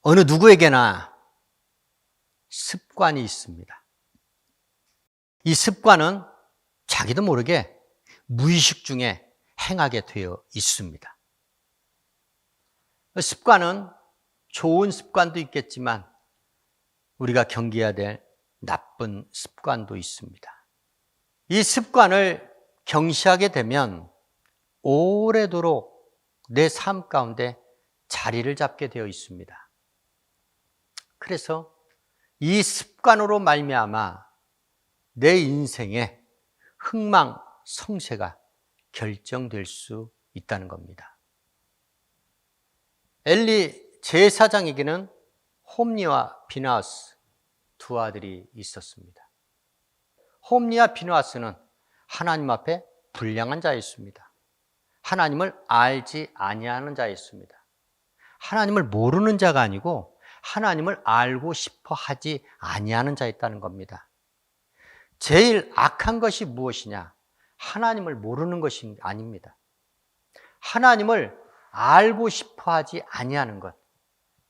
어느 누구에게나 습관이 있습니다. 이 습관은 자기도 모르게 무의식 중에 행하게 되어 있습니다. 습관은 좋은 습관도 있겠지만 우리가 경계해야 될 나쁜 습관도 있습니다. 이 습관을 경시하게 되면 오래도록 내 삶 가운데 자리를 잡게 되어 있습니다. 그래서 이 습관으로 말미암아 내 인생의 흥망성쇠가 결정될 수 있다는 겁니다. 엘리 제사장에게는 홈리와 비나하스 두 아들이 있었습니다. 홈리와 비나하스는 하나님 앞에 불량한 자였습니다. 하나님을 알지 아니하는 자였습니다. 하나님을 모르는 자가 아니고 하나님을 알고 싶어 하지 아니하는 자였다는 겁니다. 제일 악한 것이 무엇이냐? 하나님을 모르는 것이 아닙니다. 하나님을 알고 싶어 하지 아니하는 것,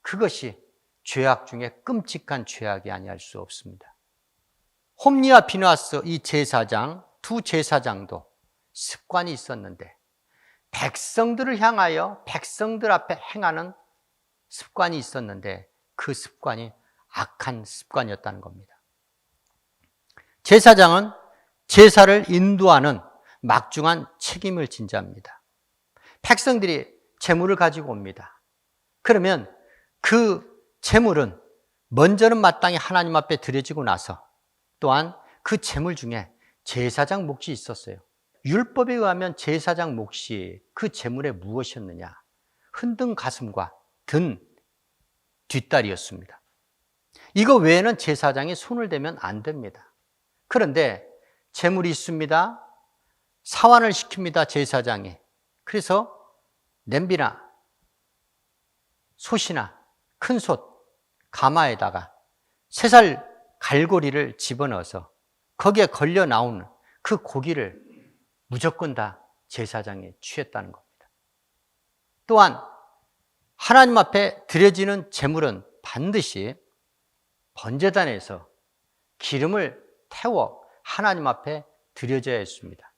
그것이 죄악 중에 끔찍한 죄악이 아니할 수 없습니다. 홈리와 비나하스 이 제사장, 두 제사장도 습관이 있었는데 백성들을 향하여 백성들 앞에 행하는 습관이 있었는데 그 습관이 악한 습관이었다는 겁니다. 제사장은 제사를 인도하는 막중한 책임을 진 자입니다. 백성들이 제물을 가지고 옵니다. 그러면 그 제물은 먼저는 마땅히 하나님 앞에 드려지고 나서 또한 그 제물 중에 제사장 몫이 있었어요. 율법에 의하면 제사장 몫이 그 제물에 무엇이었느냐? 흔든 가슴과 든 뒷다리였습니다. 이거 외에는 제사장이 손을 대면 안 됩니다. 그런데 제물이 있습니다. 사환을 시킵니다, 제사장이. 그래서 냄비나 솥이나 큰 솥, 가마에다가 3살 갈고리를 집어넣어서 거기에 걸려 나오는 그 고기를 무조건 다 제사장이 취했다는 겁니다. 또한 하나님 앞에 드려지는 제물은 반드시 번제단에서 기름을 태워 하나님 앞에 드려져야 했습니다.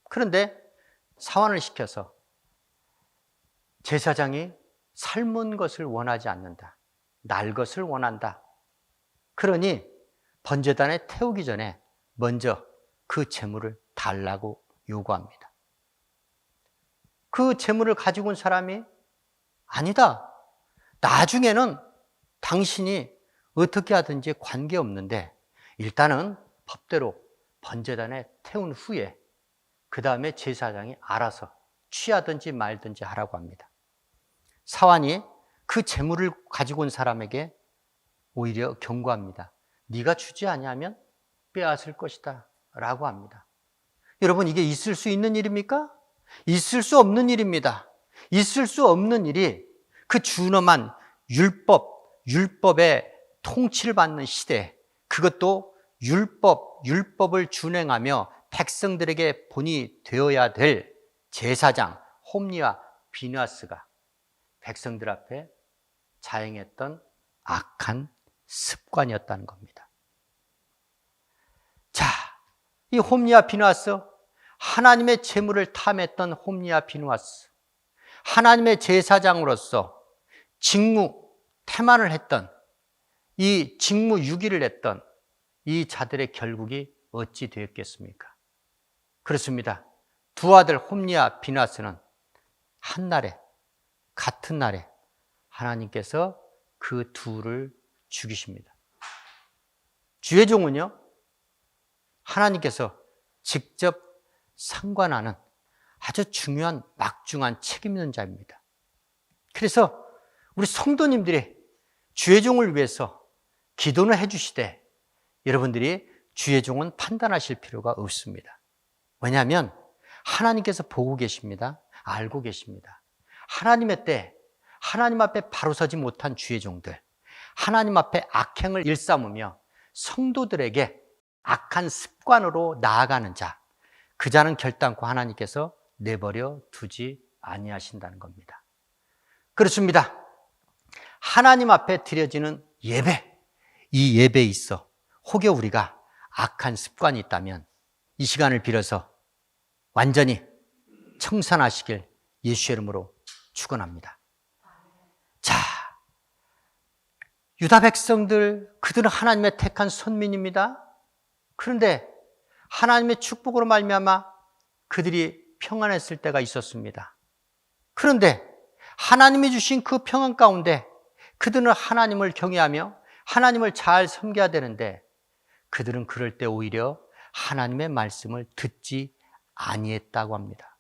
그런데 사환을 시켜서 제사장이 삶은 것을 원하지 않는다. 날 것을 원한다. 그러니 번제단에 태우기 전에 먼저 그 제물을 달라고 요구합니다. 그 제물을 가지고 온 사람이 아니다. 나중에는 당신이 어떻게 하든지 관계없는데 일단은 법대로 번제단에 태운 후에 그 다음에 제사장이 알아서 취하든지 말든지 하라고 합니다. 사환이 그 제물을 가지고 온 사람에게 오히려 경고합니다. 네가 주지 아니하면 빼앗을 것이다 라고 합니다. 여러분, 이게 있을 수 있는 일입니까? 있을 수 없는 일입니다. 있을 수 없는 일이 그 준엄한 율법의 통치를 받는 시대, 그것도 율법을 준행하며 백성들에게 본이 되어야 될 제사장 홈리와 비나하스가 백성들 앞에 자행했던 악한 습관이었다는 겁니다. 자, 이 홈리와 비나하스, 하나님의 제물을 탐했던 홈리와 비나하스, 하나님의 제사장으로서 직무 태만을 했던, 이 직무 유기를 했던 이 자들의 결국이 어찌 되었겠습니까? 그렇습니다. 두 아들 홈리와 비나하스는 한날에, 같은 날에 하나님께서 그 둘을 죽이십니다. 주의 종은요, 하나님께서 직접 상관하는 아주 중요한 막중한 책임 있는 자입니다. 그래서 우리 성도님들이 주의 종을 위해서 기도는 해주시되 여러분들이 주의 종은 판단하실 필요가 없습니다. 왜냐하면 하나님께서 보고 계십니다. 알고 계십니다. 하나님의 때 하나님 앞에 바로 서지 못한 주의 종들, 하나님 앞에 악행을 일삼으며 성도들에게 악한 습관으로 나아가는 자, 그 자는 결단코 하나님께서 내버려 두지 아니하신다는 겁니다. 그렇습니다. 하나님 앞에 드려지는 예배, 이 예배에 있어 혹여 우리가 악한 습관이 있다면 이 시간을 빌어서 완전히 청산하시길 예수의 이름으로 축원합니다. 자, 유다 백성들, 그들은 하나님의 택한 선민입니다. 그런데 하나님의 축복으로 말미암아 그들이 평안했을 때가 있었습니다. 그런데 하나님이 주신 그 평안 가운데 그들은 하나님을 경외하며 하나님을 잘 섬겨야 되는데 그들은 그럴 때 오히려 하나님의 말씀을 듣지 아니했다고 합니다.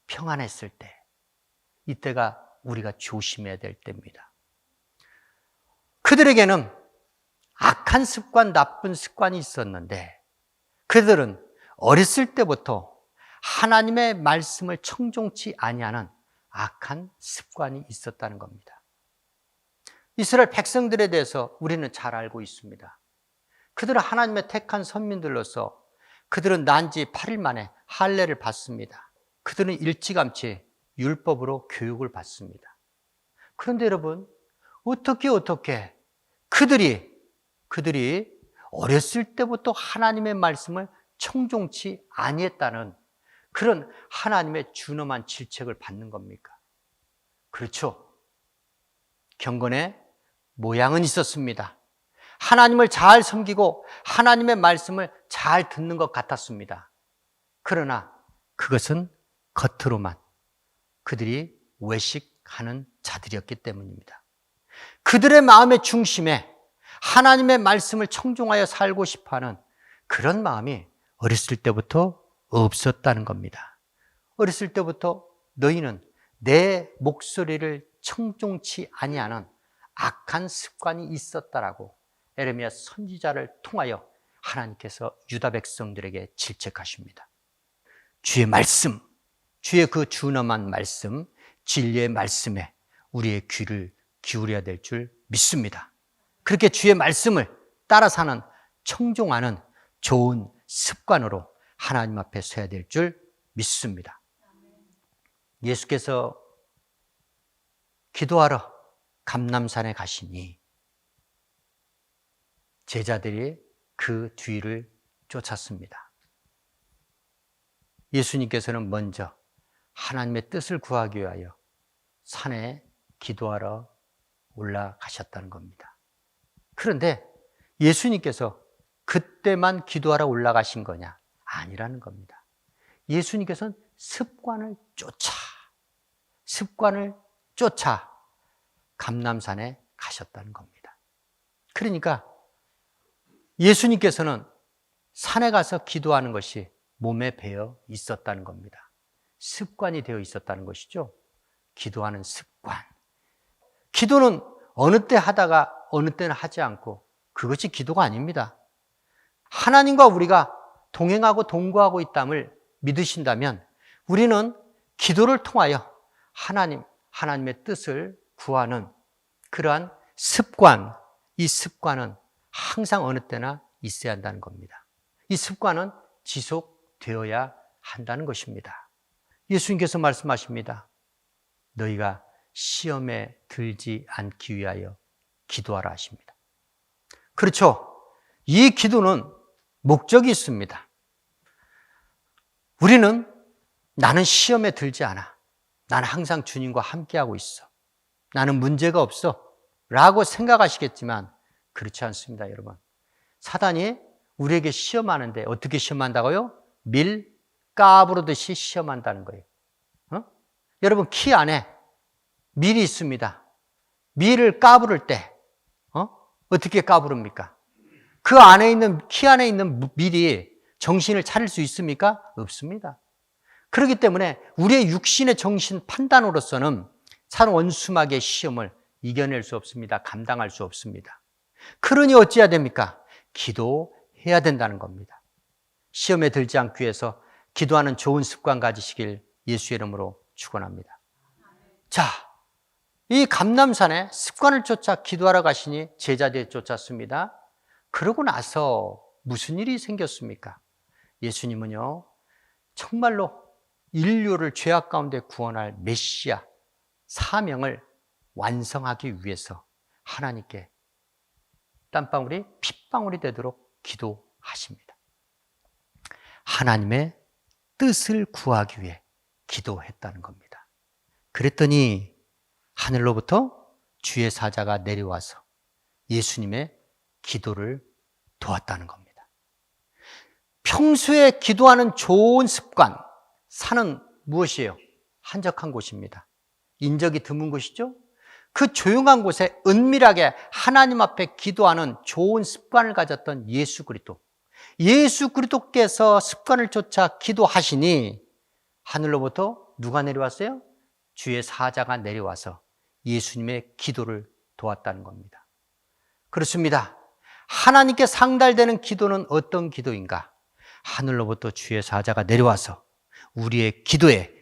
평안했을 때, 이때가 우리가 조심해야 될 때입니다. 그들에게는 악한 습관, 나쁜 습관이 있었는데 그들은 어렸을 때부터 하나님의 말씀을 청종치 아니하는 악한 습관이 있었다는 겁니다. 이스라엘 백성들에 대해서 우리는 잘 알고 있습니다. 그들은 하나님의 택한 선민들로서 그들은 난 지 8일 만에 할례를 받습니다. 그들은 일찌감치 율법으로 교육을 받습니다. 그런데 여러분, 어떻게 그들이 어렸을 때부터 하나님의 말씀을 청종치 아니했다는 그런 하나님의 준엄한 질책을 받는 겁니까? 그렇죠. 경건의 모양은 있었습니다. 하나님을 잘 섬기고 하나님의 말씀을 잘 듣는 것 같았습니다. 그러나 그것은 겉으로만 그들이 외식하는 자들이었기 때문입니다. 그들의 마음의 중심에 하나님의 말씀을 청종하여 살고 싶어하는 그런 마음이 어렸을 때부터 없었다는 겁니다. 어렸을 때부터 너희는 내 목소리를 청종치 아니하는 악한 습관이 있었다라고 에레미야 선지자를 통하여 하나님께서 유다 백성들에게 질책하십니다. 주의 말씀, 주의 그 준엄한 말씀, 진리의 말씀에 우리의 귀를 기울여야 될 줄 믿습니다. 그렇게 주의 말씀을 따라 사는, 청종하는 좋은 습관으로 하나님 앞에 서야 될 줄 믿습니다. 예수께서 기도하러 감람산에 가시니 제자들이 그 뒤를 쫓았습니다. 예수님께서는 먼저 하나님의 뜻을 구하기 위하여 산에 기도하러 올라가셨다는 겁니다. 그런데 예수님께서 그때만 기도하러 올라가신 거냐? 아니라는 겁니다. 예수님께서는 습관을 쫓아 감람산에 가셨다는 겁니다. 그러니까 예수님께서는 산에 가서 기도하는 것이 몸에 배어 있었다는 겁니다. 습관이 되어 있었다는 것이죠. 기도하는 습관. 기도는 어느 때 하다가 어느 때는 하지 않고 그것이 기도가 아닙니다. 하나님과 우리가 동행하고 동거하고 있담을 믿으신다면 우리는 기도를 통하여 하나님의 뜻을 구하는 그러한 습관, 이 습관은 항상 어느 때나 있어야 한다는 겁니다. 이 습관은 지속되어야 한다는 것입니다. 예수님께서 말씀하십니다. 너희가 시험에 들지 않기 위하여 기도하라 하십니다. 그렇죠. 이 기도는 목적이 있습니다. 우리는 나는 시험에 들지 않아. 나는 항상 주님과 함께하고 있어. 나는 문제가 없어. 라고 생각하시겠지만 그렇지 않습니다, 여러분. 사단이 우리에게 시험하는데 어떻게 시험한다고요? 밀 까부르듯이 시험한다는 거예요. 여러분, 키 안에 밀이 있습니다. 밀을 까부를 때 어떻게 까부릅니까? 그 안에 있는, 키 안에 있는 밀이 정신을 차릴 수 있습니까? 없습니다. 그렇기 때문에 우리의 육신의 정신 판단으로서는 산 원수막의 시험을 이겨낼 수 없습니다. 감당할 수 없습니다. 그러니 어찌해야 됩니까? 기도해야 된다는 겁니다. 시험에 들지 않기 위해서 기도하는 좋은 습관 가지시길 예수의 이름으로 축원합니다. 자, 이 감람산에 습관을 쫓아 기도하러 가시니 제자들이 쫓았습니다. 그러고 나서 무슨 일이 생겼습니까? 예수님은요, 정말로 인류를 죄악 가운데 구원할 메시아 사명을 완성하기 위해서 하나님께 땀방울이 핏방울이 되도록 기도하십니다. 하나님의 뜻을 구하기 위해 기도했다는 겁니다. 그랬더니 하늘로부터 주의 사자가 내려와서 예수님의 기도를 도왔다는 겁니다. 평소에 기도하는 좋은 습관, 산은 무엇이에요? 한적한 곳입니다. 인적이 드문 곳이죠? 그 조용한 곳에 은밀하게 하나님 앞에 기도하는 좋은 습관을 가졌던 예수 그리스도. 예수 그리스도께서 습관을 쫓아 기도하시니 하늘로부터 누가 내려왔어요? 주의 사자가 내려와서 예수님의 기도를 도왔다는 겁니다. 그렇습니다. 하나님께 상달되는 기도는 어떤 기도인가? 하늘로부터 주의 사자가 내려와서 우리의 기도에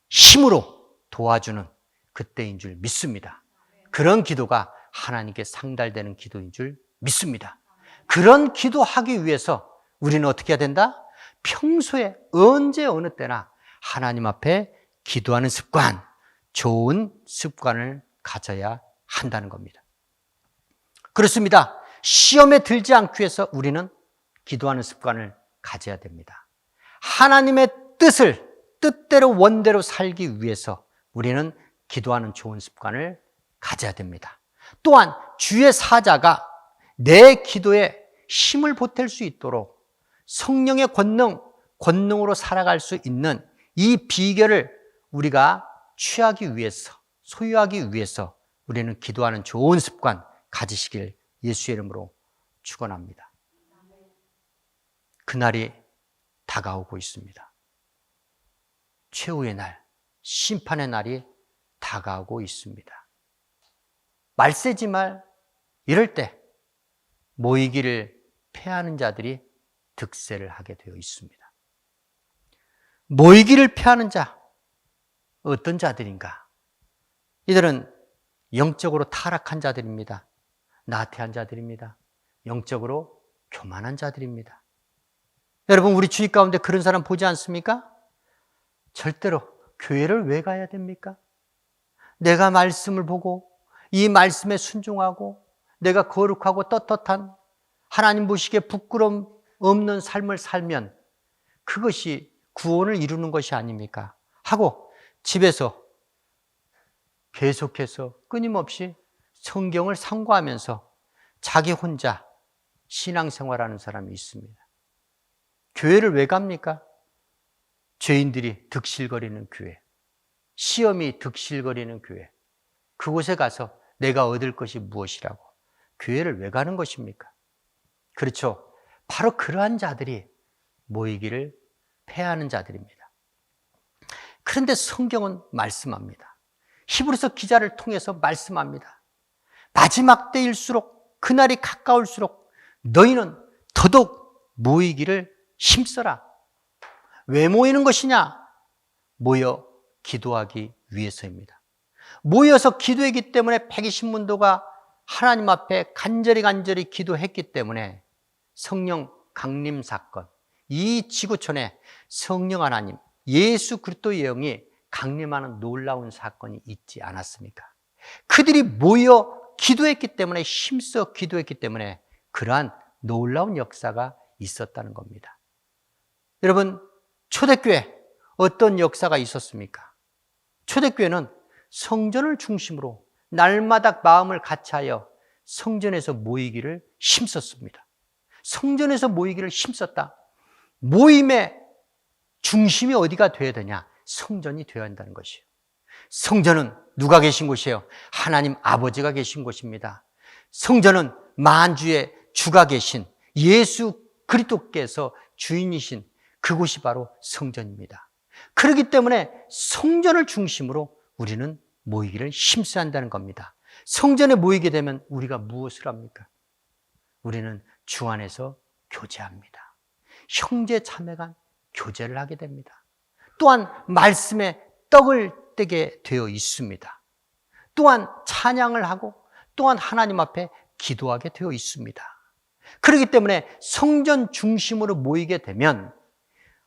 힘으로 도와주는 그때인 줄 믿습니다. 그런 기도가 하나님께 상달되는 기도인 줄 믿습니다. 그런 기도하기 위해서 우리는 어떻게 해야 된다? 평소에 언제 어느 때나 하나님 앞에 기도하는 습관, 좋은 습관을 가져야 한다는 겁니다. 그렇습니다. 시험에 들지 않기 위해서 우리는 기도하는 습관을 가져야 됩니다. 하나님의 뜻대로 원대로 살기 위해서 우리는 기도하는 좋은 습관을 가져야 됩니다. 또한 주의 사자가 내 기도에 힘을 보탤 수 있도록 성령의 권능으로 살아갈 수 있는 이 비결을 우리가 취하기 위해서, 소유하기 위해서 우리는 기도하는 좋은 습관 가지시길 예수의 이름으로 축원합니다. 그날이 다가오고 있습니다. 최후의 날, 심판의 날이 다가오고 있습니다. 말세지 말 이럴 때 모이기를 패하는 자들이 득세를 하게 되어 있습니다. 모이기를 패하는 자, 어떤 자들인가? 이들은 영적으로 타락한 자들입니다. 나태한 자들입니다. 영적으로 교만한 자들입니다. 여러분, 우리 주위 가운데 그런 사람 보지 않습니까? 절대로 교회를 왜 가야 됩니까? 내가 말씀을 보고 이 말씀에 순종하고 내가 거룩하고 떳떳한 하나님 보시기에 부끄러움 없는 삶을 살면 그것이 구원을 이루는 것이 아닙니까? 하고 집에서 계속해서 끊임없이 성경을 상고하면서 자기 혼자 신앙생활하는 사람이 있습니다. 교회를 왜 갑니까? 죄인들이 득실거리는 교회, 시험이 득실거리는 교회, 그곳에 가서 내가 얻을 것이 무엇이라고 교회를 왜 가는 것입니까? 그렇죠. 바로 그러한 자들이 모이기를 패하는 자들입니다. 그런데 성경은 말씀합니다. 히브리서 기자를 통해서 말씀합니다. 마지막 때일수록 그날이 가까울수록 너희는 더더욱 모이기를 힘써라. 왜 모이는 것이냐? 모여 기도하기 위해서입니다. 모여서 기도했기 때문에 120문도가 하나님 앞에 간절히 기도했기 때문에 성령 강림 사건, 이 지구촌에 성령 하나님, 예수 그리스도의 영이 강림하는 놀라운 사건이 있지 않았습니까? 그들이 모여 기도했기 때문에, 힘써 기도했기 때문에 그러한 놀라운 역사가 있었다는 겁니다. 여러분, 초대교회 어떤 역사가 있었습니까? 초대교회는 성전을 중심으로 날마다 마음을 같이하여 성전에서 모이기를 힘썼습니다. 성전에서 모이기를 힘썼다. 모임의 중심이 어디가 되어야 되냐? 성전이 되어야 한다는 것이에요. 성전은 누가 계신 곳이에요? 하나님 아버지가 계신 곳입니다. 성전은 만주의 주가 계신 예수 그리스도께서 주인이신 그곳이 바로 성전입니다. 그렇기 때문에 성전을 중심으로 우리는 모이기를 힘써야 한다는 겁니다. 성전에 모이게 되면 우리가 무엇을 합니까? 우리는 주 안에서 교제합니다. 형제 자매 간 교제를 하게 됩니다. 또한 말씀에 떡을 떼게 되어 있습니다. 또한 찬양을 하고 또한 하나님 앞에 기도하게 되어 있습니다. 그렇기 때문에 성전 중심으로 모이게 되면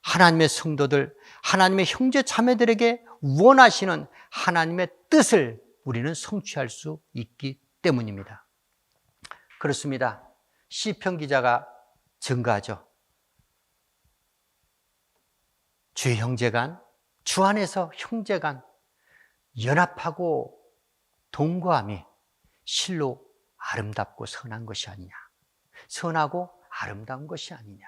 하나님의 성도들, 하나님의 형제 자매들에게 원하시는 하나님의 뜻을 우리는 성취할 수 있기 때문입니다. 그렇습니다. 시편 기자가 증가하죠. 주 형제간, 주 안에서 형제간 연합하고 동거함이 실로 아름답고 선한 것이 아니냐. 선하고 아름다운 것이 아니냐.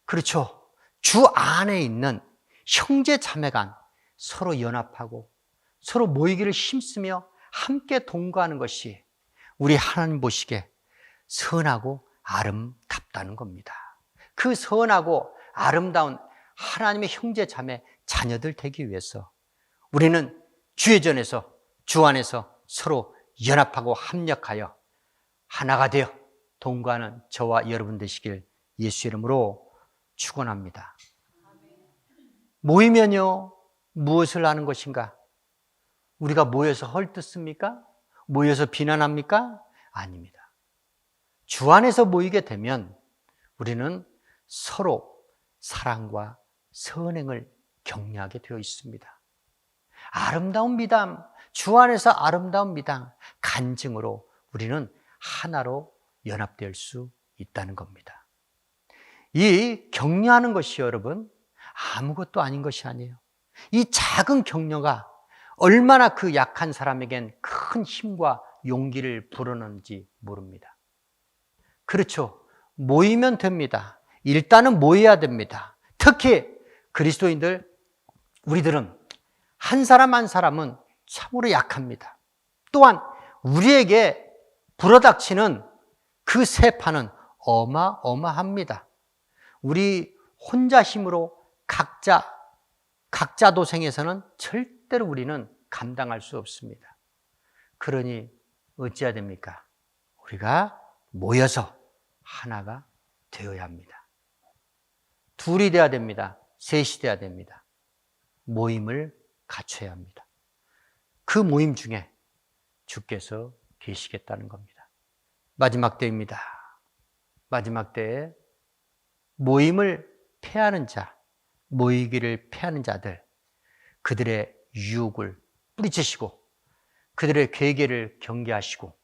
그렇죠. 주 안에 있는 형제 자매간 서로 연합하고 서로 모이기를 힘쓰며 함께 동거하는 것이 우리 하나님 보시기에 선하고 아름답다는 겁니다. 그 선하고 아름다운 하나님의 형제 자매 자녀들 되기 위해서 우리는 주의 전에서 주 안에서 서로 연합하고 합력하여 하나가 되어 동거하는 저와 여러분 되시길 예수 이름으로 축원합니다. 모이면요 무엇을 하는 것인가? 우리가 모여서 헐뜯습니까? 모여서 비난합니까? 아닙니다. 주 안에서 모이게 되면 우리는 서로 사랑과 선행을 격려하게 되어 있습니다. 아름다운 미담, 주 안에서 아름다운 미담, 간증으로 우리는 하나로 연합될 수 있다는 겁니다. 이 격려하는 것이 여러분 아무것도 아닌 것이 아니에요. 이 작은 격려가 얼마나 그 약한 사람에겐 큰 힘과 용기를 불어넣는지 모릅니다. 그렇죠. 모이면 됩니다. 일단은 모여야 됩니다. 특히 그리스도인들, 우리들은 한 사람 한 사람은 참으로 약합니다. 또한 우리에게 불어닥치는 그 세파는 어마어마합니다. 우리 혼자 힘으로 각자 도생에서는 절대로 우리는 감당할 수 없습니다. 그러니 어찌해야 됩니까? 우리가 모여서 하나가 되어야 합니다. 둘이 돼야 됩니다. 셋이 돼야 됩니다. 모임을 갖춰야 합니다. 그 모임 중에 주께서 계시겠다는 겁니다. 마지막 때입니다. 마지막 때에 모임을 패하는 자, 모이기를 패하는 자들, 그들의 유혹을 뿌리치시고 그들의 괴계를 경계하시고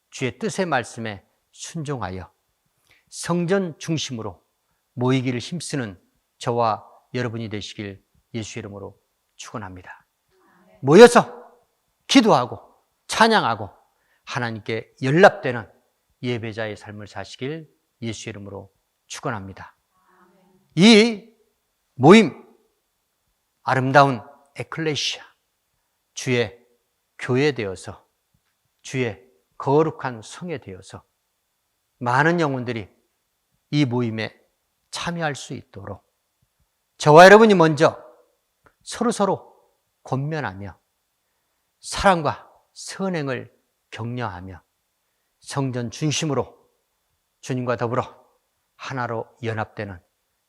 주의 뜻의 말씀에 순종하여 성전 중심으로 모이기를 힘쓰는 저와 여러분이 되시길 예수 이름으로 축원합니다. 모여서 기도하고 찬양하고 하나님께 연락되는 예배자의 삶을 사시길 예수 이름으로 축원합니다. 이 모임, 아름다운 에클레시아, 주의 교회 되어서 주의 거룩한 성에 되어서 많은 영혼들이 이 모임에 참여할 수 있도록 저와 여러분이 먼저 서로 권면하며 사랑과 선행을 격려하며 성전 중심으로 주님과 더불어 하나로 연합되는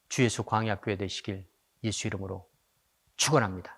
주 예수 광야교회 되시길 예수 이름으로 축원합니다.